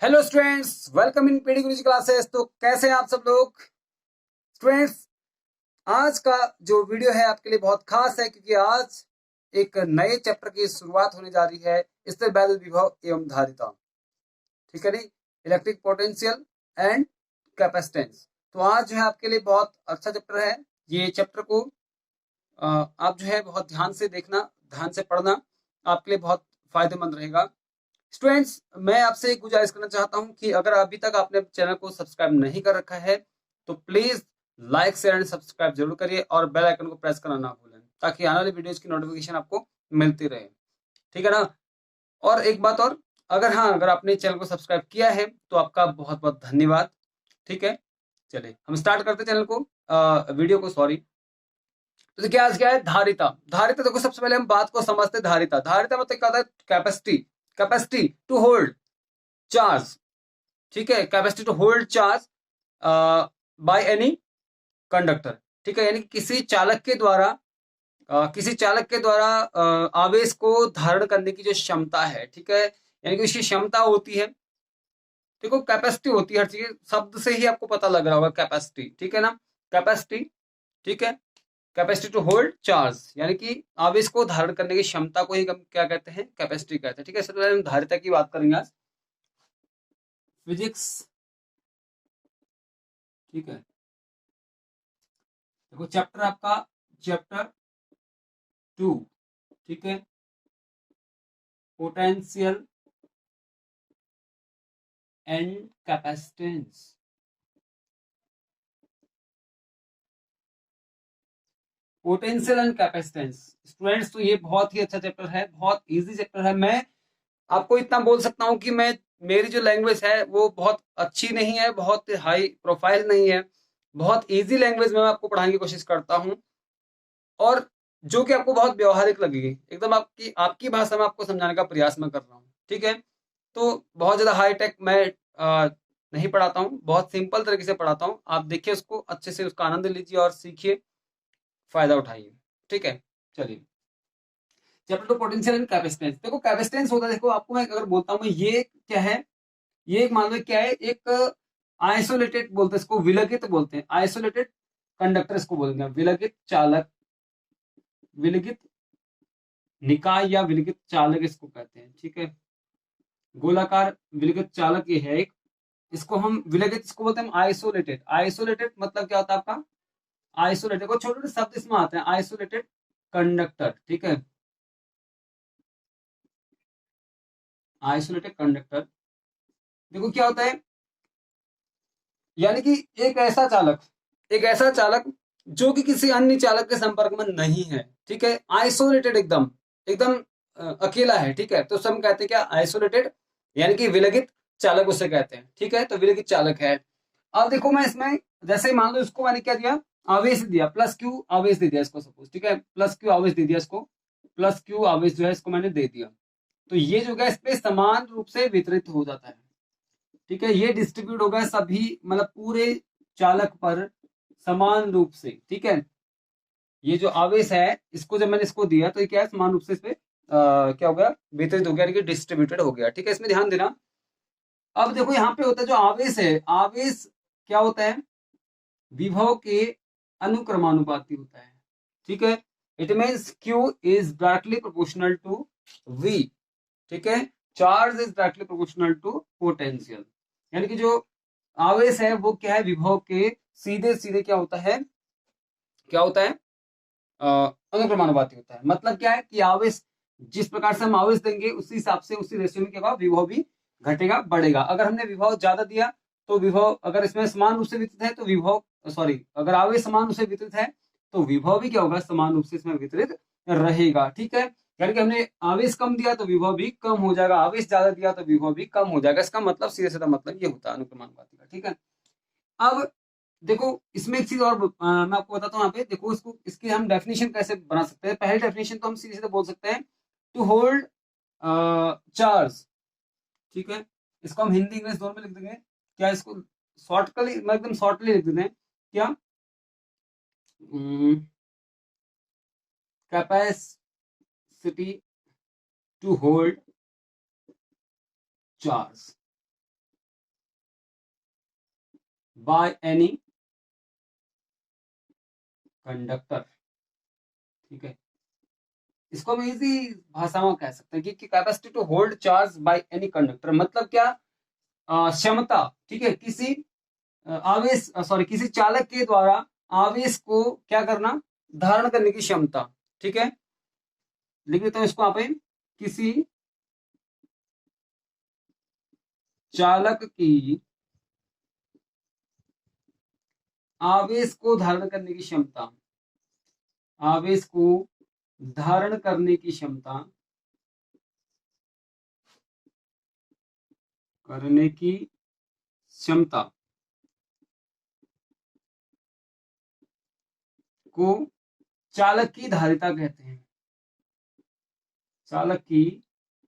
Hello students, welcome in PD Guruji classes. तो कैसे हैं आप सब लोग स्टूडेंट्स? आज का जो वीडियो है आपके लिए बहुत खास है क्योंकि आज एक नए चैप्टर की शुरुआत होने जा रही है, स्थिर वैद्युत विभव एवं धारिता। ठीक है नहीं, इलेक्ट्रिक पोटेंशियल एंड कैपेसिटेंस। तो आज जो है आपके लिए बहुत अच्छा चैप्टर है। ये चैप्टर को आप जो है बहुत ध्यान से देखना, ध्यान से पढ़ना, आपके लिए बहुत फायदेमंद रहेगा। स्टूडेंट्स, मैं आपसे एक गुजारिश करना चाहता हूं कि अगर अभी तक आपने चैनल को सब्सक्राइब नहीं कर रखा है तो please like share and subscribe जरूर करिए और बेल आइकन को प्रेस करना ना भूलें ताकि आने वाली वीडियोज की नोटिफिकेशन आपको मिलती रहे। ठीक है ना? और एक बात और, अगर आपने चैनल को सब्सक्राइब किया है तो आपका बहुत बहुत धन्यवाद। ठीक है, चलिए हम स्टार्ट करते चैनल को, वीडियो को, सॉरी। तो देखिए आज क्या है, धारिता। धारिता देखो, सबसे पहले हम बात को समझते हैं। धारिता धारिता मतलब क्या होता है? Capacity. Capacity to hold charge. ठीक है, capacity to hold charge by any conductor. ठीक है, यानी किसी चालक के द्वारा आवेश को धारण करने की जो क्षमता है, ठीक है, यानी कि उसकी क्षमता होती है। देखो कैपेसिटी होती है हर चीज, शब्द से ही आपको पता लग रहा होगा कैपेसिटी। ठीक है ना, कैपेसिटी। ठीक है, कैपेसिटी टू होल्ड चार्ज यानी कि आवेश को धारण करने की क्षमता को ही हम क्या कहते हैं? कैपेसिटी कहते हैं। ठीक है, सबसे पहले हम धारिता की बात करेंगे आज, फिजिक्स। ठीक है, देखो चैप्टर आपका चैप्टर 2। ठीक है, potential and capacitance. Potential and capacitance students, तो ये बहुत ही अच्छा चैप्टर है, बहुत इजी चैप्टर है। मैं आपको इतना बोल सकता हूँ कि मैं, मेरी जो लैंग्वेज है वो बहुत अच्छी नहीं है, बहुत हाई प्रोफाइल नहीं है, बहुत इजी लैंग्वेज में मैं आपको पढ़ाने की कोशिश करता हूँ और जो कि आपको बहुत व्यवहारिक लगेगी, एकदम आपकी आपकी भाषा में आपको समझाने का प्रयास मैं कर रहा हूँ। ठीक है, तो बहुत ज्यादा हाई टेक मैं नहीं पढ़ाता हूँ, बहुत सिंपल तरीके से पढ़ाता हूँ। आप देखिए उसको अच्छे से, उसका आनंद लीजिए और सीखिए, फायदा उठाइए। ठीक है, चलिए chapter two potential and capacitance. देखो कैपेसिटेंस होता है, देखो आपको मैं अगर बोलता हूँ ये क्या है, ये एक मान लो क्या है, एक आइसोलेटेड बोलते हैं इसको, विलगित बोलते हैं, आइसोलेटेड कंडक्टर इसको बोलते हैं, विलगित चालक, विलगित निकाय या विलगित चालक इसको कहते हैं। ठीक है, गोलाकार विलगित चालक ये है एक, इसको हम विलगित इसको बोलते हैं आइसोलेटेड। आइसोलेटेड मतलब क्या होता है आपका? आइसोलेटेड को छोटे छोटे शब्द इसमें आते हैं, आइसोलेटेड कंडक्टर। ठीक है, आइसोलेटेड कंडक्टर। देखो क्या होता है, यानी कि एक ऐसा चालक जो कि किसी अन्य चालक के संपर्क में नहीं है। ठीक है, आइसोलेटेड, एकदम एकदम अकेला है। ठीक है, तो सब कहते हैं क्या? आइसोलेटेड, यानी कि विलगित चालक उसे कहते हैं। ठीक है, तो विलगित चालक है। अब देखो मैं इसमें, जैसे मान लो इसको मैंने क्या दिया, आवेश दिया, प्लस क्यू आवेश दे दिया इसको, सपोज। ठीक है, प्लस क्यू आवेश दे दिया इसको, प्लस क्यू आवेश जो है इसको मैंने दे दिया, तो ये जो है इस पे समान रूप से वितरित हो जाता है। ठीक है, ये डिस्ट्रीब्यूट होगा सभी, मतलब पूरे चालक पर समान रूप से। ठीक है, ये जो आवेश है इसको जब मैंने इसको दिया तो ये क्या है, समान रूप से इस पे क्या हो गया, वितरित हो गया, यानी कि डिस्ट्रीब्यूटेड हो गया। ठीक है, इसमें ध्यान देना। अब देखो यहाँ पे होता है जो आवेश है, आवेश क्या होता है? विभव के अनुक्रमानुपाती होता है। ठीक है, it means Q is directly proportional to V। ठीक है, charge is directly proportional to potential, यानी कि जो आवेश है वो क्या है, विभव के सीधे सीधे क्या होता है, क्या होता है, अनुक्रमानुपाती होता है। मतलब क्या है कि आवेश, जिस प्रकार से हम आवेश देंगे उसी हिसाब से, उसी रेशियो में क्या होगा, विभव भी घटेगा बढ़ेगा। अगर हमने विभव ज्यादा दिया तो विभव, अगर इसमें समान रूप से वितरित है तो विभव, सॉरी, अगर आवेश समान रूप से वितरित है तो विभव भी क्या होगा, समान रूप से इसमें वितरित रहेगा। ठीक है, यानी कि हमने आवेश कम दिया तो विभव भी कम हो जाएगा, आवेश ज्यादा दिया तो विभव भी कम हो जाएगा। इसका मतलब सीधे सीधा मतलब ये होता है अनुक्रमानुपाती का। ठीक है, अब देखो इसमें एक चीज और मैं आपको बताता हूँ। यहाँ पे देखो, इसको, इसकी हम डेफिनेशन कैसे बना सकते हैं। पहली डेफिनेशन तो हम सीधे सीधे बोल सकते हैं, टू होल्ड चार्ज। ठीक है, इसको हम हिंदी इंग्लिश दोनों में लिख देंगे। क्या इसको शॉर्टकली, मैं एकदम शॉर्टली लिख देते हैं क्या, capacity to hold charge. By any conductor, ठीक है। इसको हम इजी भाषा में कह सकते हैं कि capacity to hold charge by any conductor, मतलब क्या, क्षमता, ठीक है, किसी आवेश, सॉरी, किसी चालक के द्वारा आवेश को क्या करना, धारण करने की क्षमता, ठीक है। लिख देता हूं इसको यहाँ पे, किसी चालक की आवेश को धारण करने की क्षमता, आवेश को धारण करने की क्षमता, करने की क्षमता को चालक की धारिता कहते हैं, चालक की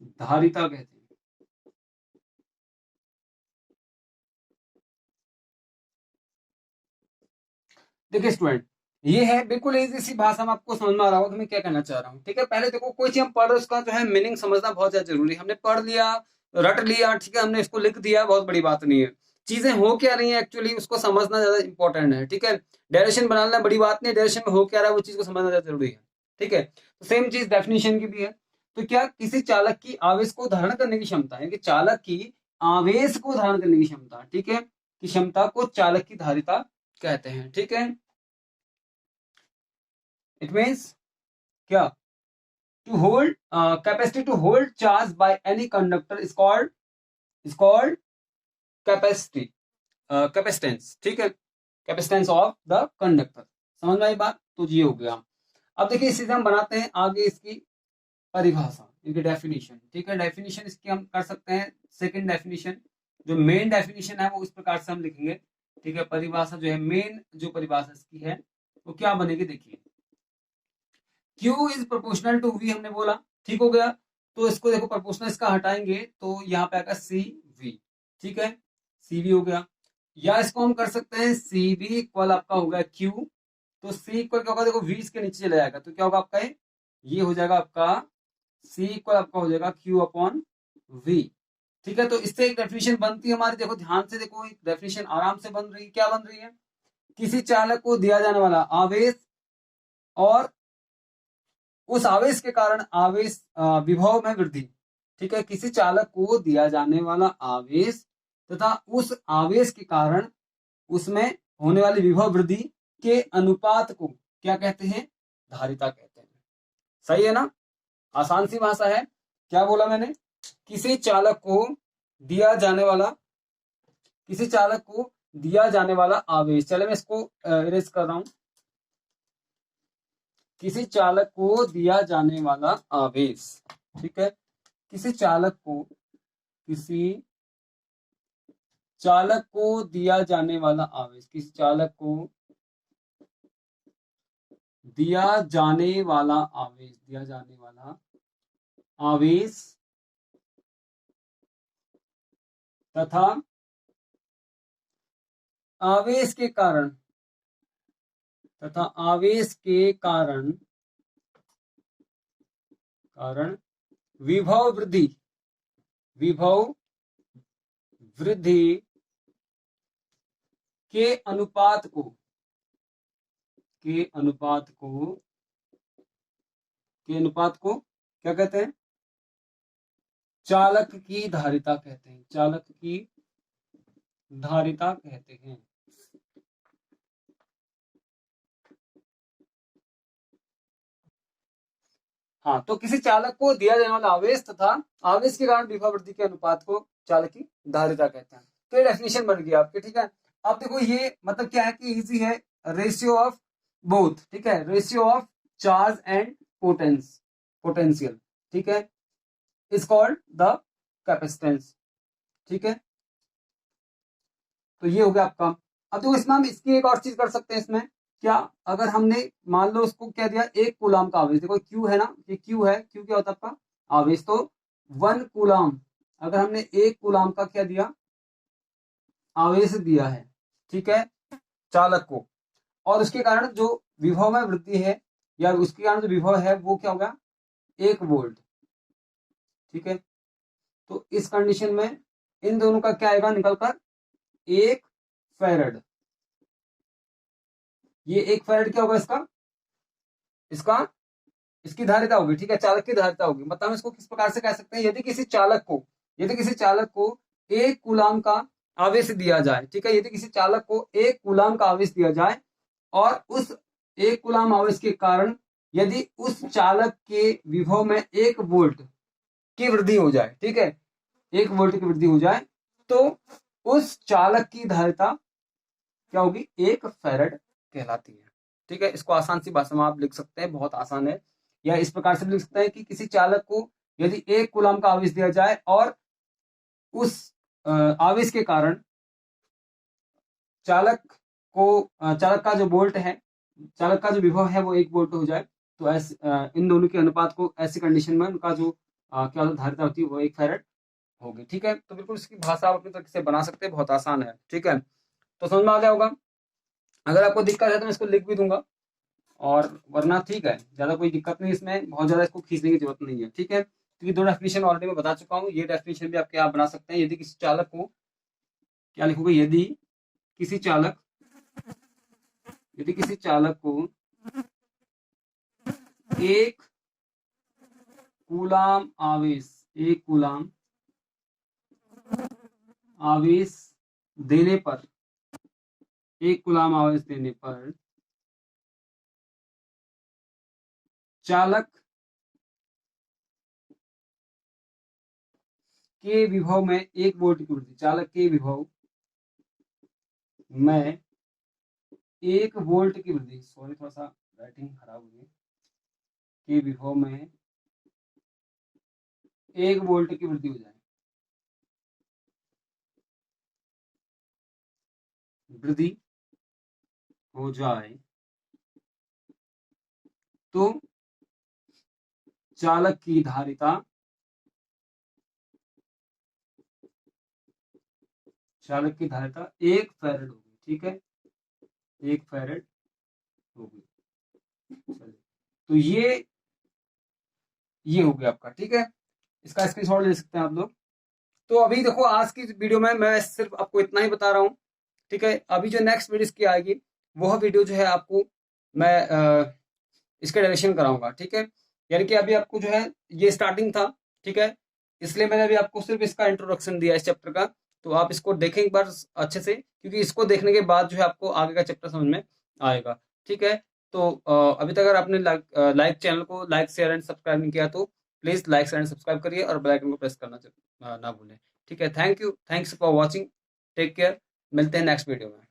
धारिता कहते हैं। देखिए स्टूडेंट, ये है बिल्कुल इजी सी भाषा में, आपको समझ में आ रहा होगा कि मैं क्या कहना चाह रहा हूँ, ठीक है। पहले देखो, कोई चीज हम पढ़ रहे हैं उसका जो है मीनिंग समझना बहुत ज्यादा जरूरी है। हमने पढ़ लिया, रट लिया, ठीक है, हमने इसको लिख दिया, बहुत बड़ी बात नहीं है। चीजें हो क्या रही है एक्चुअली, उसको समझना ज्यादा इंपॉर्टेंट है, ठीक है। डायरेक्शन बनाना बड़ी बात नहीं, डायरेक्शन में हो क्या रहा है वो चीज को समझना ज्यादा जरूरी है, ठीक है। तो सेम चीज डेफिनेशन की भी है। तो क्या, किसी चालक की आवेश को धारण करने की क्षमता है, कि चालक की आवेश को धारण करने की क्षमता, ठीक है, की क्षमता को चालक की धारिता कहते हैं, ठीक है। इट मीन्स क्या, to hold capacity to hold charge by any conductor is called capacity, capacitance, ठीक है, कैपेसिटेंस ऑफ द कंडक्टर। समझ में आई बात, तो ये हो गया। अब देखिए, इसी से हम बनाते हैं आगे इसकी परिभाषा, इनकी डेफिनेशन, ठीक है। डेफिनेशन इसकी हम कर सकते हैं, सेकंड डेफिनेशन, जो मेन डेफिनेशन है वो इस प्रकार से हम लिखेंगे, ठीक है। परिभाषा जो है, मेन जो परिभाषा इसकी है वो क्या बनेगी, देखिए, Q is proportional to V, हमने बोला, ठीक हो गया। तो इसको देखो, प्रोपोर्शनल इसका हटाएंगे तो यहाँ पे आएगा CV, ठीक है, CV हो गया। या इसको हम कर सकते हैं CV इक्वल आपका होगा Q, तो C इक्वल क्या होगा, देखो V इसके नीचे चले जाएगा, तो क्या होगा आपका, ये हो जाएगा आपका C इक्वल आपका हो जाएगा Q अपॉन V, ठीक है। तो इससे एक डेफिनेशन बनती है हमारी, देखो ध्यान से देखो, एक डेफिनेशन आराम से बन रही है। क्या बन रही है, किसी चालक को दिया जाने वाला आवेश और उस आवेश के कारण आवेश विभव में वृद्धि, ठीक है, किसी चालक को दिया जाने वाला आवेश तथा उस आवेश के कारण उसमें होने वाली विभव वृद्धि के अनुपात को क्या कहते हैं, धारिता कहते हैं। सही है ना, आसान सी भाषा है। क्या बोला मैंने, किसी चालक को दिया जाने वाला, किसी चालक को दिया जाने वाला आवेश, चले मैं इसको इरेज कर रहा हूं, किसी चालक को दिया जाने वाला आवेश, ठीक है, किसी चालक को, किसी चालक को दिया जाने वाला आवेश, किसी चालक को दिया जाने वाला आवेश, दिया जाने वाला आवेश तथा आवेश के कारण, तथा आवेश के कारण कारण विभव वृद्धि, विभव वृद्धि के अनुपात को, के अनुपात को, के अनुपात को क्या कहते हैं, चालक की धारिता कहते हैं, चालक की धारिता कहते हैं। हाँ, तो किसी चालक को दिया जाने वाला आवेश तथा आवेश के कारण विभव वृद्धि के अनुपात को चालक की धारिता कहते हैं। तो ये डेफिनेशन बन गई आपकी, ठीक है। अब देखो, ये मतलब क्या है कि इजी है, रेशियो ऑफ बोथ, ठीक है, ratio of charge and potence, potential, ठीक है, इज कॉल्ड द कैपेसिटेंस, ठीक है। तो ये हो गया आपका। अब देखो, इसमें हम इसकी एक और चीज कर सकते हैं, इसमें क्या, अगर हमने मान लो उसको क्या दिया, 1 कूलाम का आवेश, देखो क्यू है ना, ये क्यू है, क्यू क्या होता है आपका, आवेश, तो 1 कूलाम, अगर हमने 1 कूलाम का क्या दिया, आवेश दिया है, ठीक है, चालक को, और उसके कारण जो विभव में वृद्धि है, या उसके कारण जो विभव है वो क्या होगा, 1 वोल्ट, ठीक है। तो इस कंडीशन में इन दोनों का क्या आएगा निकलकर, 1 फेरेड। ये 1 फेरेड क्या होगा इसका, इसका इसकी धारिता होगी, ठीक है, चालक की धारिता होगी। मतलब हम इसको किस प्रकार से कह सकते हैं, यदि किसी चालक को 1 कूलाम का आवेश दिया जाए, ठीक है, यदि किसी चालक को 1 कूलाम का आवेश दिया जाए और उस 1 कूलाम आवेश के कारण यदि उस चालक के विभव में 1 वोल्ट की वृद्धि हो जाए, ठीक है, 1 वोल्ट की वृद्धि हो जाए, तो उस चालक की धारिता क्या होगी, 1 फेरेड कहलाती है। ठीक है, इसको आसान सी भाषा में आप लिख सकते हैं, बहुत आसान है। या इस प्रकार से लिख सकते हैं कि किसी चालक को यदि 1 कूलाम का आवेश दिया जाए और उस आवेश के कारण चालक चालक का जो वोल्ट है, चालक का जो विभव है वो 1 वोल्ट हो जाए, तो इन दोनों के अनुपात को ऐसी कंडीशन में उनका जो क्या धारिता होती है वो 1 फेरेड होगी। ठीक है, तो बिल्कुल इसकी भाषा आप अपनी तरीके से बना सकते हैं, बहुत आसान है। ठीक है, तो समझ में आ गया होगा। अगर आपको दिक्कत है तो मैं इसको लिख भी दूंगा, और वरना ठीक है, ज्यादा कोई दिक्कत नहीं, इसमें बहुत ज्यादा इसको खींचने की जरूरत नहीं है। ठीक है, क्योंकि 2 डेफिनेशन ऑलरेडी मैं बता चुका हूँ, ये डेफिनेशन भी आपके आप बना सकते हैं। यदि किसी चालक को क्या लिखोगे, यदि किसी चालक को 1 कूलाम आवेश देने पर 1 कूलाम आवेश देने पर चालक के विभव में 1 वोल्ट की वृद्धि, चालक के विभव में 1 वोल्ट की वृद्धि, सॉरी थोड़ा सा राइटिंग खराब हो गई, के विभव में 1 वोल्ट की वृद्धि हो जाए, तो चालक की धारिता 1 फेरेड होगी। ठीक है, 1 फेरेड होगी। तो ये हो गया आपका। ठीक है, इसका स्क्रीनशॉट ले सकते हैं आप लोग। तो अभी देखो, आज की वीडियो में मैं सिर्फ आपको इतना ही बता रहा हूँ। ठीक है, अभी जो नेक्स्ट वीडियो की आएगी वह वीडियो जो है आपको मैं इसका डेरिवेशन कराऊंगा। ठीक है, यानी कि अभी आपको जो है ये स्टार्टिंग था, ठीक है, इसलिए मैंने अभी आपको सिर्फ इसका इंट्रोडक्शन दिया इस चैप्टर का। तो आप इसको देखें एक बार अच्छे से, क्योंकि इसको देखने के बाद जो है आपको आगे का चैप्टर समझ में आएगा। ठीक है, तो अभी तक अगर आपने चैनल को लाइक शेयर एंड सब्सक्राइब नहीं किया तो please like share and subscribe करिए और बेल आइकन को प्रेस करना ना भूलें। ठीक है, thanks for watching, take care, मिलते हैं नेक्स्ट वीडियो में।